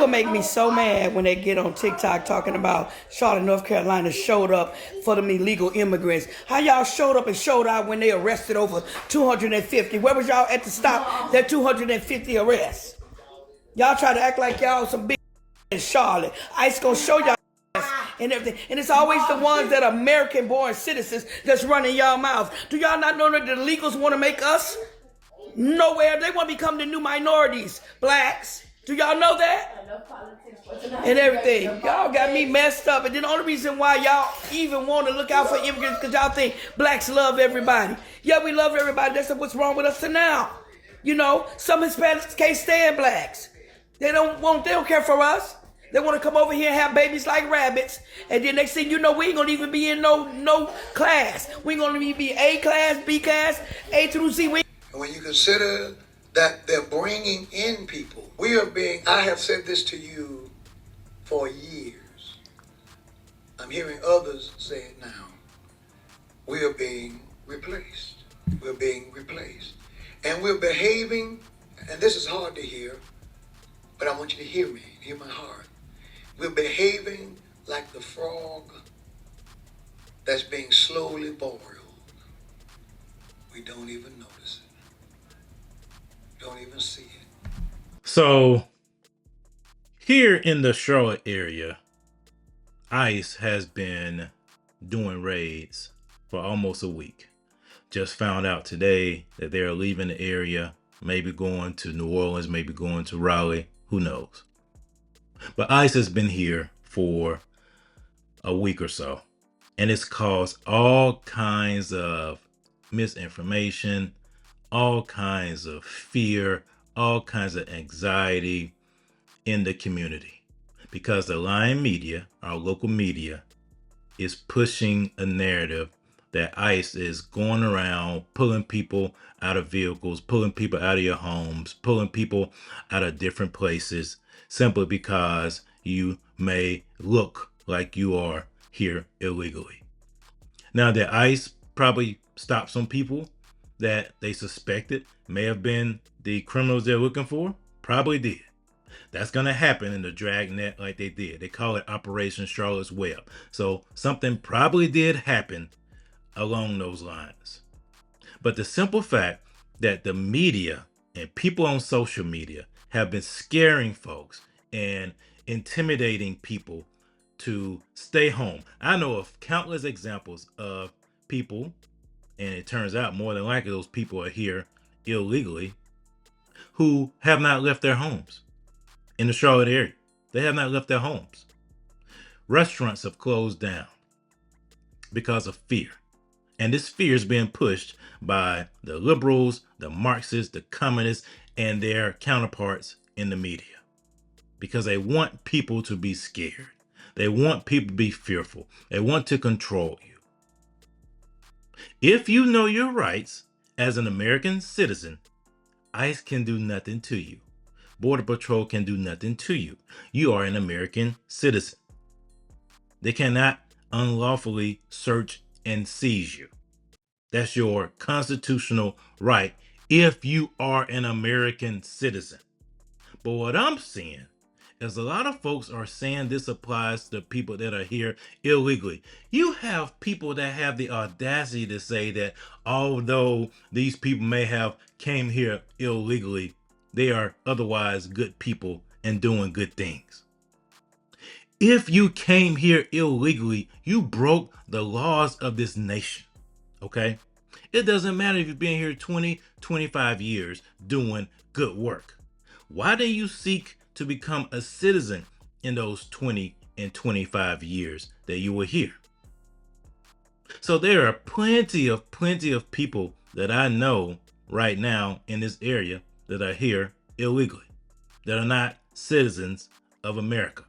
People make me so mad when they get on TikTok talking about Charlotte, North Carolina showed up for them illegal immigrants. How y'all showed up and showed out when they arrested over 250? Where was y'all at to stop that 250 arrests? Y'all try to act like y'all some big in Charlotte. ICE gonna show y'all and everything. And it's always the ones that are American-born citizens that's running y'all mouths. Do y'all not know that the illegals want to make us nowhere? They want to become the new minorities, blacks. Do y'all know that? And everything. Y'all got me messed up. And then the only reason why y'all even want to look out for immigrants because y'all think blacks love everybody. Yeah, we love everybody. That's what's wrong with us now. You know, some Hispanics can't stand blacks. They don't care for us. They want to come over here and have babies like rabbits. And then next thing you know, we ain't going to even be in no class. We ain't going to be A class, B class, A through Z. And when you consider that they're bringing in people, I have said this to you for years. I'm hearing others say it now. We are being replaced. We're being replaced. And we're behaving, and this is hard to hear, but I want you to hear me, hear my heart. We're behaving like the frog that's being slowly boiled. We don't even notice it. Don't even see it. So here in the Charlotte area, ICE has been doing raids for almost a week. Just found out today that they're leaving the area, maybe going to New Orleans, maybe going to Raleigh, who knows. But ICE has been here for a week or so, and it's caused all kinds of misinformation, all kinds of fear, all kinds of anxiety in the community, because the lying media, our local media, is pushing a narrative that ICE is going around pulling people out of vehicles, pulling people out of your homes, pulling people out of different places, simply because you may look like you are here illegally. Now, the ICE probably stopped some people that they suspected may have been the criminals they're looking for. Probably did. That's going to happen in the dragnet like they did. They call it Operation Charlotte's Web. So something probably did happen along those lines. But the simple fact that the media and people on social media have been scaring folks and intimidating people to stay home. I know of countless examples of people, and it turns out more than likely those people are here illegally, who have not left their homes in the Charlotte area. They have not left their homes. Restaurants have closed down because of fear. And this fear is being pushed by the liberals, the Marxists, the communists, and their counterparts in the media. Because they want people to be scared. They want people to be fearful. They want to control you. If you know your rights as an American citizen, ICE can do nothing to you. Border Patrol can do nothing to you. You are an American citizen. They cannot unlawfully search and seize you. That's your constitutional right if you are an American citizen. But what I'm seeing is a lot of folks are saying this applies to people that are here illegally. You have people that have the audacity to say that although these people may have came here illegally, they are otherwise good people and doing good things. If you came here illegally, you broke the laws of this nation. Okay? It doesn't matter if you've been here 20, 25 years doing good work. Why do you seek to become a citizen in those 20 and 25 years that you were here? So there are plenty of people that I know right now in this area that are here illegally, that are not citizens of America.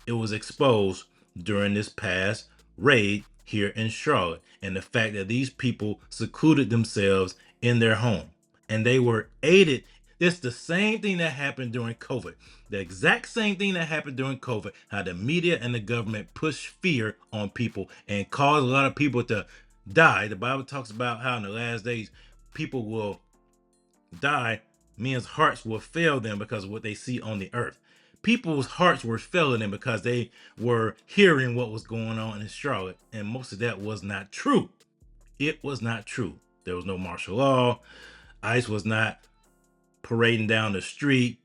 It was exposed during this past raid here in Charlotte, and the fact that these people secluded themselves in their home and they were aided. It's the same thing that happened during COVID. The exact same thing that happened during COVID, how the media and the government pushed fear on people and caused a lot of people to die. The Bible talks about how in the last days people will die. Men's hearts will fail them because of what they see on the earth. people's hearts were failing them because they were hearing what was going on in Charlotte, and most of that was not true. It was not true. There was no martial law. ICE was not parading down the street,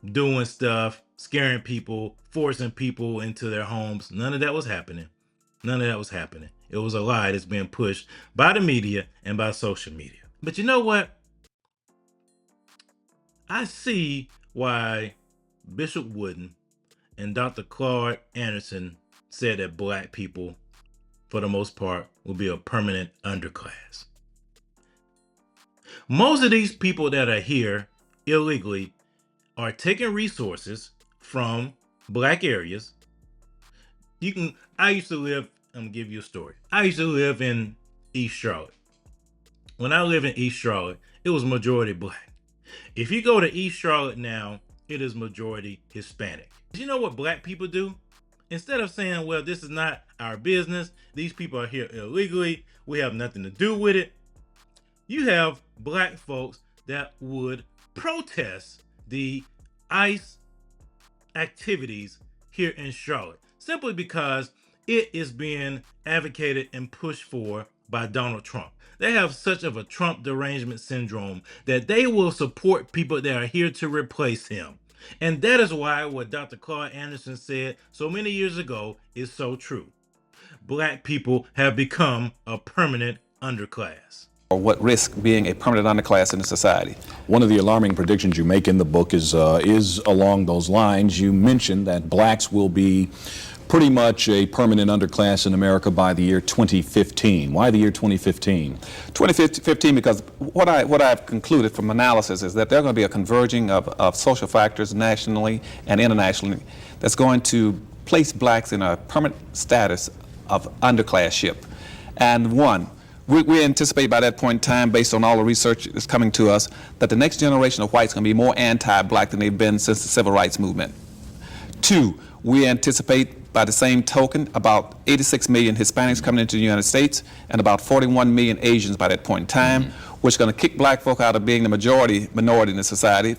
doing stuff, scaring people, forcing people into their homes. None of that was happening. None of that was happening. It was a lie that's being pushed by the media and by social media. But you know what? I see why Bishop Wooden and Dr. Claud Anderson said that black people, for the most part, will be a permanent underclass. Most of these people that are here illegally are taking resources from black areas. I used to live, I'm gonna give you a story. I used to live in East Charlotte. When I lived in East Charlotte, it was majority black. If you go to East Charlotte now, it is majority Hispanic. You know what black people do? Instead of saying, well, this is not our business, these people are here illegally, we have nothing to do with it, you have black folks that would protest the ICE activities here in Charlotte simply because it is being advocated and pushed for by Donald Trump. They have such of a Trump derangement syndrome that they will support people that are here to replace him. And that is why what Dr. Claud Anderson said so many years ago is so true. Black people have become a permanent underclass. Or what risk being a permanent underclass in the society? One of the alarming predictions you make in the book is along those lines. You mentioned that blacks will be pretty much a permanent underclass in America by the year 2015. Why the year 2015? 2015 because what I've concluded from analysis is that there are going to be a converging of social factors nationally and internationally that's going to place blacks in a permanent status of underclassship. And one, we anticipate by that point in time, based on all the research that's coming to us, that the next generation of whites are going to be more anti-black than they've been since the civil rights movement. Two, we anticipate by the same token about 86 million Hispanics coming into the United States and about 41 million Asians by that point in time, which is going to kick black folk out of being the minority in the society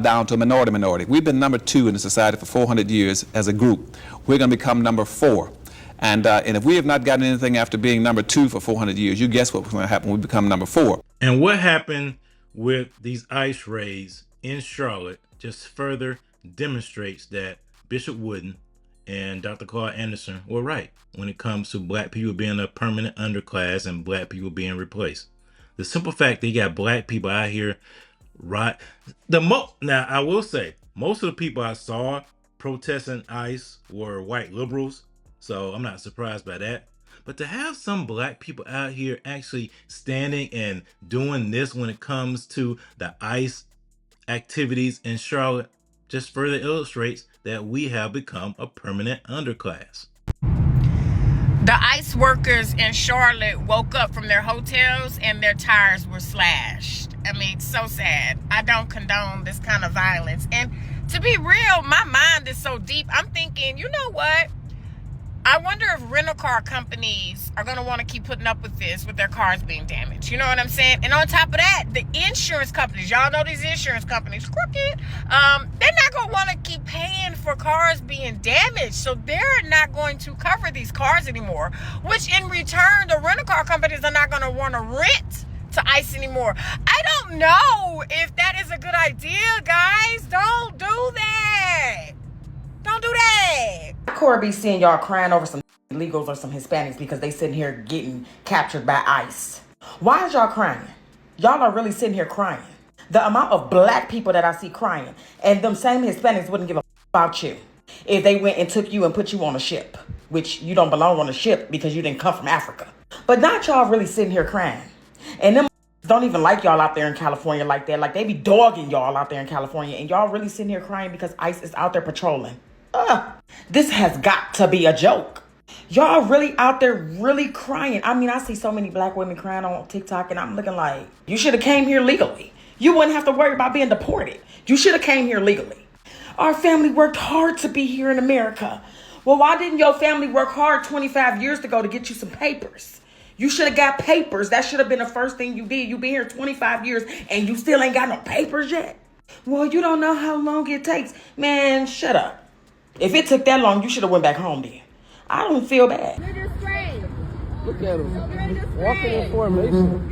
down to a minority. We've been number 2 in the society for 400 years as a group. We're going to become number 4. And if we have not gotten anything after being number 2 for 400 years, you guess what's going to happen when we become number 4. And what happened with these ICE raids in Charlotte just further demonstrates that Bishop Wooden and Dr. Claud Anderson were right when it comes to black people being a permanent underclass and black people being replaced. The simple fact they got black people out here, right? Now, I will say, most of the people I saw protesting ICE were white liberals, so I'm not surprised by that. But to have some black people out here actually standing and doing this when it comes to the ICE activities in Charlotte just further illustrates that we have become a permanent underclass. The ICE workers in Charlotte woke up from their hotels and their tires were slashed. I mean, so sad. I don't condone this kind of violence. And to be real, my mind is so deep. I'm thinking, you know what? I wonder if rental car companies are going to want to keep putting up with this, with their cars being damaged. You know what I'm saying? And on top of that, the insurance companies, y'all know these insurance companies, crooked. They're not going to want to keep paying for cars being damaged. So they're not going to cover these cars anymore, which in return, the rental car companies are not going to want to rent to ICE anymore. I don't know if that is a good idea, guys. Don't do that. Don't do that. Corey be seeing y'all crying over some illegals or some Hispanics because they sitting here getting captured by ICE. Why is y'all crying? Y'all are really sitting here crying. The amount of black people that I see crying, and them same Hispanics wouldn't give a about you if they went and took you and put you on a ship, which you don't belong on a ship because you didn't come from Africa. But not y'all really sitting here crying. And them don't even like y'all out there in California like that. Like they be dogging y'all out there in California, and y'all really sitting here crying because ICE is out there patrolling. This has got to be a joke. Y'all really out there really crying. I mean, I see so many black women crying on TikTok and I'm looking like, you should have came here legally. You wouldn't have to worry about being deported. You should have came here legally. Our family worked hard to be here in America. Well, why didn't your family work hard 25 years ago to get you some papers? You should have got papers. That should have been the first thing you did. You've been here 25 years and you still ain't got no papers yet. Well, you don't know how long it takes. Man, shut up. If it took that long, you should have went back home then. I don't feel bad. Look at him. Walking in formation.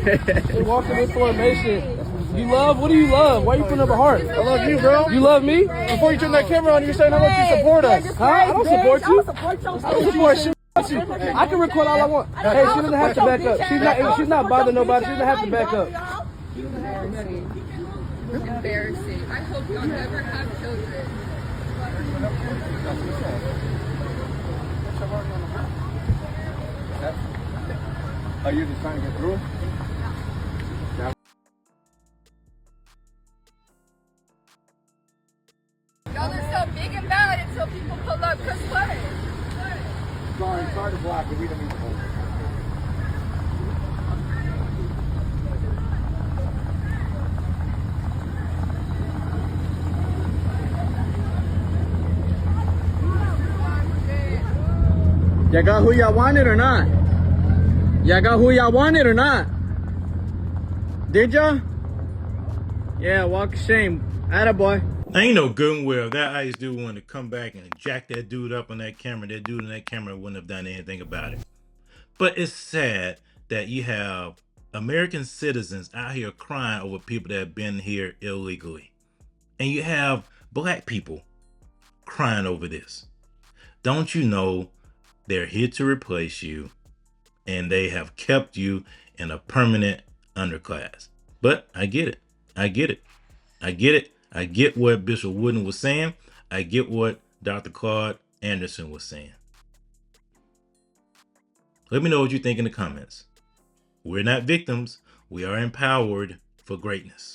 They walking in formation. You love? What do you love? Why are you putting up a heart? I love you, bro. You love me? Before you turn that camera on, you were saying how much you support us. Huh? I don't support you. I don't support shit. I can record all I want. Hey, she doesn't have to back up. She's not bothering nobody. She doesn't have to back up. Embarrassing. I hope y'all never have children. Are you just trying to get through? Y'all are so big and bad until people pull up. Cause what? Sorry to block it. We don't need to hold it. Y'all got who y'all wanted or not? Y'all got who y'all wanted or not? Did y'all? Yeah, walk of shame. Attaboy. Ain't no good and well. That ICE dude wanted to come back and jack that dude up on that camera. That dude on that camera wouldn't have done anything about it. But it's sad that you have American citizens out here crying over people that have been here illegally. And you have black people crying over this. Don't you know they're here to replace you, and they have kept you in a permanent underclass? But I get it. I get it. I get it. I get what Bishop Wooden was saying. I get what Dr. Claud Anderson was saying. Let me know what you think in the comments. We're not victims. We are empowered for greatness.